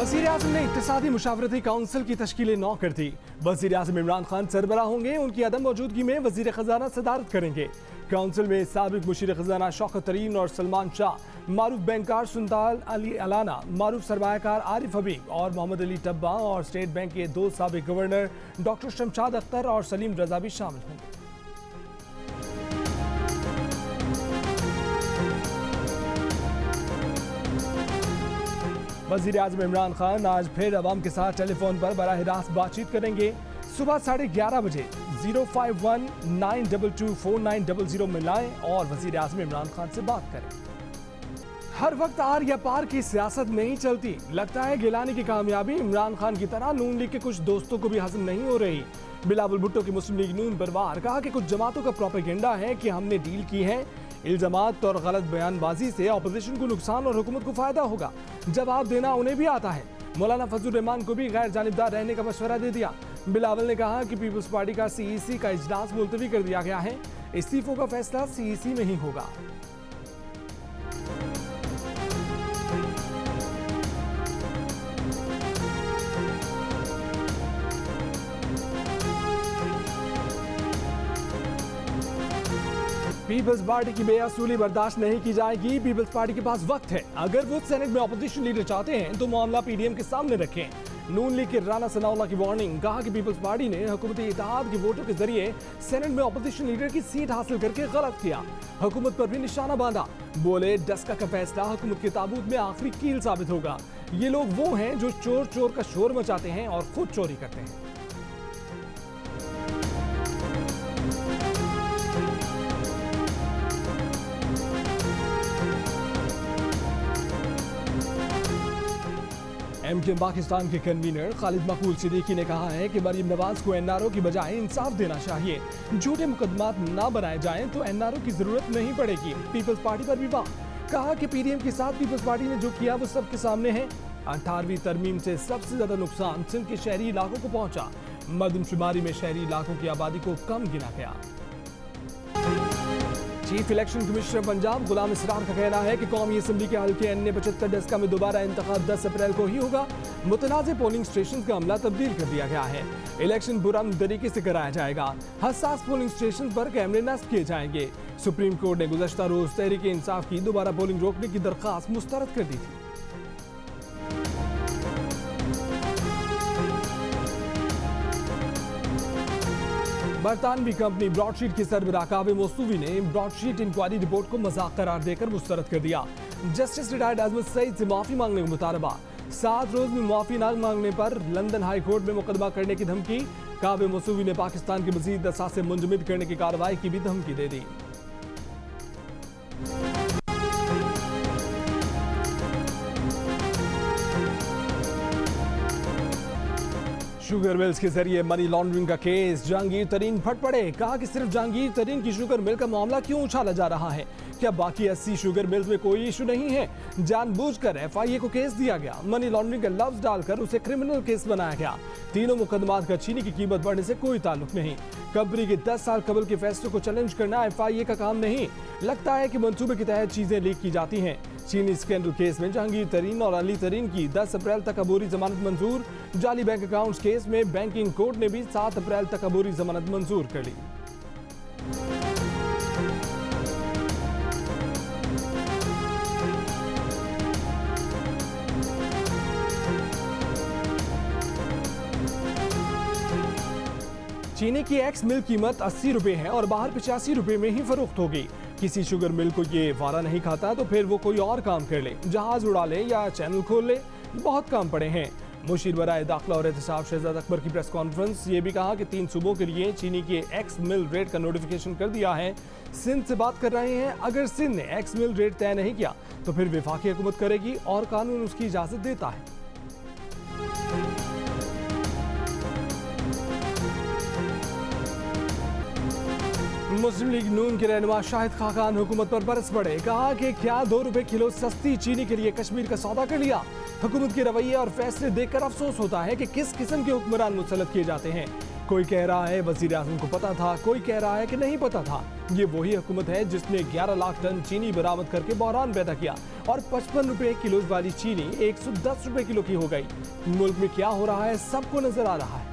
वज़ीर-ए-आज़म ने इक़्तिसादी मुशावरती काउंसिल की तश्कील 9 कर दी। वज़ीर-ए-आज़म इमरान खान सरबराह होंगे, उनकी अदम मौजूदगी में वज़ीर ख़जाना सदारत करेंगे। काउंसिल में साबिक़ मुशीर ख़जाना शौकत तरीन और सलमान शाह, मारूफ बैंकर सुल्तान अली अलाना, मारूफ सरमायाकार आरिफ हबीब और मोहम्मद अली टब्बा और स्टेट बैंक के 2 साबिक़ गवर्नर डॉक्टर शमशाद अख्तर और सलीम रजा भी शामिल होंगे। वज़ीर-ए-आज़म इमरान खान आज फिर अवाम के साथ टेलीफोन पर बराह रास्त बातचीत करेंगे। सुबह 11:30 बजे 051-922-4900 मिलाएं और वज़ीर-ए-आज़म इमरान खान से बात करें। हर वक्त आर या पार की सियासत नहीं चलती। लगता है गिलानी की कामयाबी इमरान खान की तरह नून लीग के कुछ दोस्तों को भी हजम नहीं हो रही। बिलावल भुट्टो की मुस्लिम लीग नून पर वार, कहा कि कुछ जमातों का प्रोपेगेंडा है कि हमने डील की है। इल्जामात और गलत बयानबाजी से अपोजिशन को नुकसान और हुकूमत को फायदा होगा। जवाब देना उन्हें भी आता है। मौलाना फजलुर रहमान को भी गैर जानिबदार रहने का मशवरा दे दिया। बिलावल ने कहा कि पीपल्स पार्टी का सीईसी का इजलास मुलतवी कर दिया गया है। इस्तीफों का फैसला सीईसी में ही होगा। पीपल्स पार्टी की बेअसूली बर्दाश्त नहीं की जाएगी। पीपल्स पार्टी के पास वक्त है। अगर वो सेनेट में अपोजिशन लीडर चाहते हैं तो मामला पीडीएम के सामने रखें। नून लीग के राना सनाउल्लाह की वार्निंग, कहा कि पीपल्स पार्टी ने हुकूमती इत्तेहाद के वोटों के जरिए सेनेट में अपोजिशन लीडर की सीट हासिल करके गलत किया। हुकूमत पर भी निशाना बांधा। बोले डस्का का फैसला हुकूमत के ताबूत में आखिरी कील साबित होगा। ये लोग वो हैं जो चोर चोर का शोर मचाते हैं और खुद चोरी करते हैं। एमकेएम पाकिस्तान के कन्वीनर खालिद मकबूल सिद्दीकी ने कहा है कि मरीम नवाज को एनआरओ की बजाय इंसाफ देना चाहिए। झूठे मुकदमात ना बनाए जाएं तो एनआरओ की जरूरत नहीं पड़ेगी। पीपल्स पार्टी पर भी वार, कहा कि पीडीएम के साथ पीपल्स पार्टी ने जो किया वो सबके सामने है। 18वीं तरमीम से सबसे ज्यादा नुकसान सिंध के शहरी इलाकों को पहुंचा। मरदमशुमारी में शहरी इलाकों की आबादी को कम गिना गया। चीफ इलेक्शन कमिश्नर पंजाब गुलाम इसरार का कहना है कि कौमी असम्बली के हल्के NA-75 डस्का में दोबारा इंतखाब 10 अप्रैल को ही होगा। मुतनाज़ पोलिंग स्टेशन का अमला तब्दील कर दिया गया है। इलेक्शन पुरअमन तरीके से कराया जाएगा। हसास पोलिंग स्टेशन पर कैमरे नस्ब किए जाएंगे। सुप्रीम कोर्ट ने गुज़श्ता रोज तहरीक इंसाफ की दोबारा पोलिंग रोकने की दरख्वास्त मुस्तरद कर दी थी। बरतानवी कंपनी ब्रॉडशीट की सरबराह कावे मौसूवी ने ब्रॉडशीट इंक्वायरी रिपोर्ट को मजाक करार देकर मुस्तरद कर दिया। जस्टिस रिटायर्ड अजमत सईद से माफी मांगने का मुतालबा। 7 रोज में माफी न मांगने पर लंदन हाई कोर्ट में मुकदमा करने की धमकी। कावे मौसूवी ने पाकिस्तान के मजीद असासे मुंजमद करने की कार्रवाई की भी धमकी दे दी। शुगर मिल्स के जरिए मनी लॉन्ड्रिंग का केस, जहांगीर तरीन फट पड़े। कहा कि सिर्फ जहांगीर तरीन की शुगर मिल का मामला क्यों उछाला जा रहा है? क्या बाकी 80 शुगर मिल्स में कोई इशू नहीं है? जानबूझकर एफआईए को केस दिया गया। मनी लॉन्ड्रिंग का लफ्ज डालकर उसे क्रिमिनल केस बनाया गया। तीनों मुकदमात का चीनी की कीमत बढ़ने से कोई ताल्लुक नहीं। कंपनी के 10 साल कबल के फैसले को चैलेंज करना एफआईए का काम नहीं। लगता है कि मंसूबे के तहत चीजें लीक की जाती हैं। चीनी स्कैंडल केस में जहांगीर तरीन और अली तरीन की 10 अप्रैल तक अबूरी जमानत मंजूर। जाली बैंक अकाउंट्स केस में बैंकिंग कोर्ट ने भी 7 अप्रैल तक अबूरी जमानत मंजूर कर ली। चीनी की एक्स मिल कीमत 80 रुपए है और बाहर 85 रुपए में ही फरोख्त होगी। किसी शुगर मिल को ये वारा नहीं खाता तो फिर वो कोई और काम कर ले, जहाज उड़ा ले या चैनल खोल ले। बहुत काम पड़े हैं। मुशीर बराए दाखिला और एहतसाब शहजाद अकबर की प्रेस कॉन्फ्रेंस। ये भी कहा कि 3 सूबों के लिए चीनी के एक्स मिल रेट का नोटिफिकेशन कर दिया है। सिंध से बात कर रहे हैं। अगर सिंध ने एक्स मिल रेट तय नहीं किया तो फिर वफाकी हुकूमत करेगी और कानून उसकी इजाजत देता है। मुस्लिम लीग नून के रहनुमा शाहिद खाकान हुकूमत पर बरस पड़े। कहा कि क्या 2 रुपए किलो सस्ती चीनी के लिए कश्मीर का सौदा कर लिया? हुकूमत के रवैये और फैसले देखकर अफसोस होता है कि किस किस्म के हुक्मरान मुसल्लत किए जाते हैं। कोई कह रहा है वजीर आजम को पता था, कोई कह रहा है कि नहीं पता था। ये वही हुकूमत है जिसने 11 लाख टन चीनी बरामद करके बहरान पैदा किया और 55 रुपए किलो वाली चीनी 110 रुपए किलो की हो गई। मुल्क में क्या हो रहा है सबको नजर आ रहा है।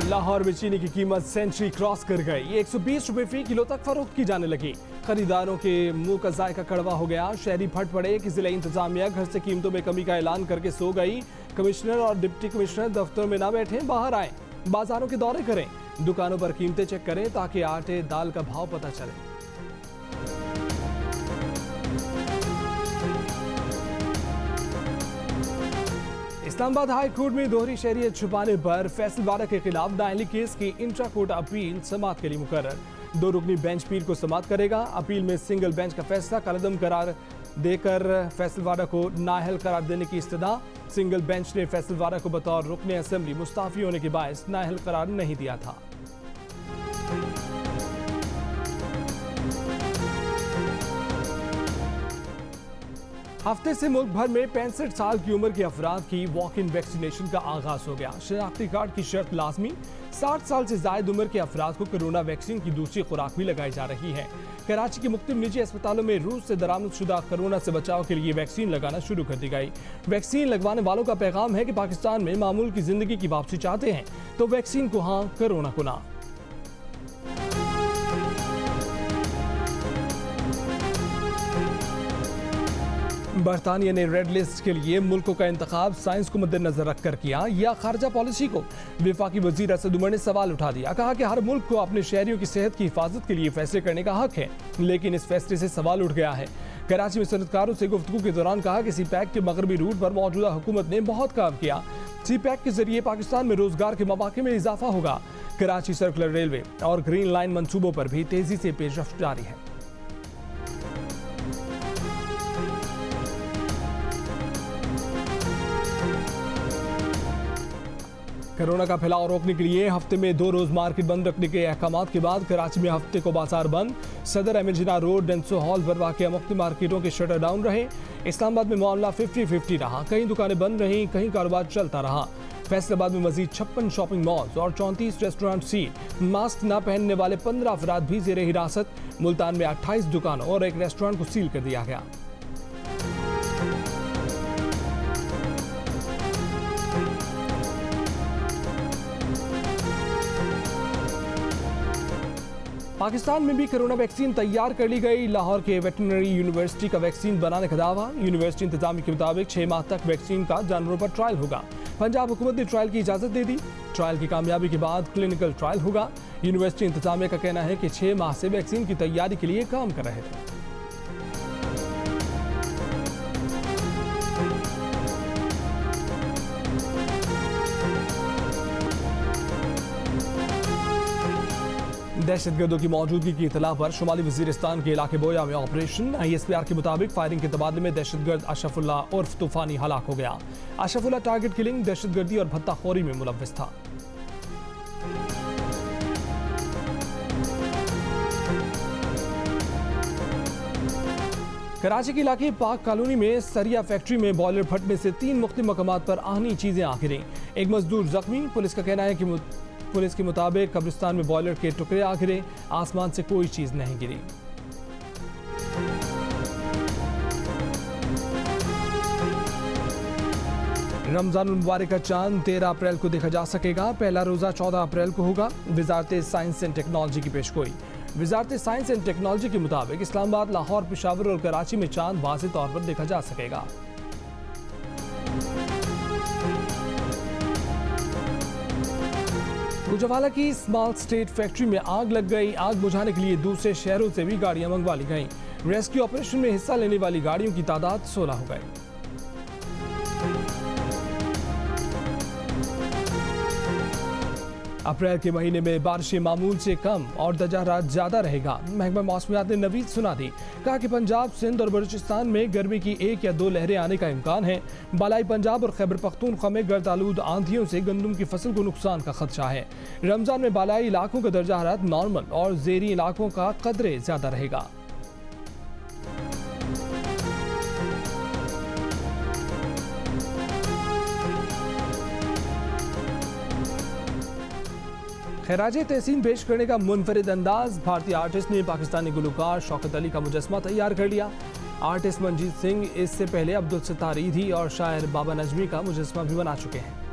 लाहौर में चीनी की कीमत सेंचुरी क्रॉस कर गई, 120 रुपए फी किलो तक फरोख्त की जाने लगी। खरीदारों के मुंह का जायका कड़वा हो गया। शहरी फट पड़े कि जिला इंतजामिया घर से कीमतों में कमी का ऐलान करके सो गई। कमिश्नर और डिप्टी कमिश्नर दफ्तरों में ना बैठे, बाहर आए, बाजारों के दौरे करें, दुकानों पर कीमतें चेक करें ताकि आटे दाल का भाव पता चले। इस्लामाबाद हाई कोर्ट में दोहरी शहरियत छुपाने पर फैसल वारा के खिलाफ दाखिल केस की इंट्रा कोर्ट अपील समाअत के लिए मुकर्रर। 2 रुकनी बेंच पीर को समाअत करेगा। अपील में सिंगल बेंच का फैसला कलअदम करार देकर फैसल वारा को नाअहल करार देने की इस्तदा। सिंगल बेंच ने फैसल वारा को बतौर रुकने असेंबली मुस्ताफी होने के बायस नाअहल करार नहीं दिया था। हफ्ते से मुल्क भर में 65 साल की उम्र के अफराद की वॉक इन वैक्सीनेशन का आगाज हो गया। शनाख्ती कार्ड की शर्त लाजमी। 60 साल से जायद उम्र के अफराद को कोरोना वैक्सीन की दूसरी खुराक भी लगाई जा रही है। कराची के मुख्तलिफ निजी अस्पतालों में रूस से दरामद शुदा कोरोना से बचाव के लिए वैक्सीन लगाना शुरू कर दी गई। वैक्सीन लगवाने वालों का पैगाम है कि पाकिस्तान में मामूल की जिंदगी की वापसी चाहते हैं तो वैक्सीन को हाँ, कोरोना को ना। बरतानिया ने रेड लिस्ट के लिए मुल्कों का इंतखाब साइंस को मद्देनजर रखकर किया या खारजा पॉलिसी को। वफाकी वजीर असद उमर ने सवाल उठा दिया, कहा कि हर मुल्क को अपने शहरियों की सेहत की हिफाजत के लिए फैसले करने का हक है, लेकिन इस फैसले से सवाल उठ गया है। कराची में सनतकारों से गुफ्तगू के दौरान कहा कि सी पैक के मगरबी रूट पर मौजूदा हुकूमत ने बहुत काम किया। सी पैक के जरिए पाकिस्तान में रोजगार के मौके में इजाफा होगा। कराची सर्कुलर रेलवे और ग्रीन लाइन मंसूबों पर भी तेजी से पेशरफ्त जारी है। कोरोना का फैलाव रोकने के लिए हफ्ते में 2 रोज मार्केट बंद रखने के अहकाम के बाद कराची में हफ्ते को बाजार बंद। सदर अमीर जिना रोड, डेंसो हॉल पर वाक़िया मुख्तलिफ मार्केटों के शटर डाउन रहे। इस्लामाबाद में मामला 50-50 रहा, कहीं दुकानें बंद रहीं, कहीं कारोबार चलता रहा। फैसलाबाद में मजीद 56 शॉपिंग मॉल्स और 34 रेस्टोरेंट सील। मास्क न पहनने वाले 15 अफराद भी जेर हिरासत। मुल्तान में 28 दुकानों और एक रेस्टोरेंट को सील कर दिया गया। पाकिस्तान में भी कोरोना वैक्सीन तैयार कर ली गई। लाहौर के वेटरनरी यूनिवर्सिटी का वैक्सीन बनाने का दावा। यूनिवर्सिटी इंतजामिया के मुताबिक 6 माह तक वैक्सीन का जानवरों पर ट्रायल होगा। पंजाब हुकूमत ने ट्रायल की इजाजत दे दी। ट्रायल की कामयाबी के बाद क्लिनिकल ट्रायल होगा। यूनिवर्सिटी इंतजामिया का कहना है कि 6 माह से वैक्सीन की तैयारी के लिए काम कर रहे थे। दहशतगर्दों की मौजूदगी की इतला पर शुमाली वजीरिस्तान के इलाके बोया में ऑपरेशन। ISPR के मुताबिक फायरिंग के तबादले में दहशतगर्द अशरफुल्ला उर्फ तूफानी हलाक हो गया। अशरफुल्ला टारगेट किलिंग, दहशतगर्दी और भत्ताखोरी में मुलव्विस था। कराची के इलाके पाक कॉलोनी में सरिया फैक्ट्री में बॉयलर फटने से 3 मुख्तलिफ मकामात पर आहनी चीजें आ गिरीं। एक मजदूर जख्मी। पुलिस का कहना है कि पुलिस के मुताबिक कब्रिस्तान में बॉयलर के टुकड़े आ गिरे, आसमान से कोई चीज नहीं गिरी। रमजान मुबारक का चांद 13 अप्रैल को देखा जा सकेगा। पहला रोजा 14 अप्रैल को होगा। वजारत साइंस एंड टेक्नोलॉजी की पेशगोई। वजारत साइंस एंड टेक्नोलॉजी के मुताबिक इस्लामाबाद, लाहौर, पेशावर और कराची में चांद वाज़ेह तौर पर देखा जा सकेगा। गुजरावाला की स्मॉल स्टेट फैक्ट्री में आग लग गई। आग बुझाने के लिए दूसरे शहरों से भी गाड़ियां मंगवा ली गईं। रेस्क्यू ऑपरेशन में हिस्सा लेने वाली गाड़ियों की तादाद 16 हो गई। अप्रैल के महीने में बारिशें मामूल से कम और दर्जा हरारत ज्यादा रहेगा। महकमा मौसमियात ने नवीद सुना दी। कहा कि पंजाब, सिंध और बलूचिस्तान में गर्मी की 1 या 2 लहरें आने का इम्कान है। बालाई पंजाब और खैबर पख्तूनख्वा में गर्द आलूद आंधियों से गंदम की फसल को नुकसान का खदशा है। रमजान में बालाई इलाकों का दर्जा हरारत नॉर्मल और ज़ेरी इलाकों का कदरे ज्यादा रहेगा। खैराज तहसीन पेश करने का मुनफरिद अंदाज। भारतीय आर्टिस्ट ने पाकिस्तानी गुलकार शौकत अली का मुजस्मा तैयार कर लिया। आर्टिस्ट मंजीत सिंह इससे पहले अब्दुल सत्तार ईधी और शायर बाबा नजमी का मुजस्मा भी बना चुके हैं।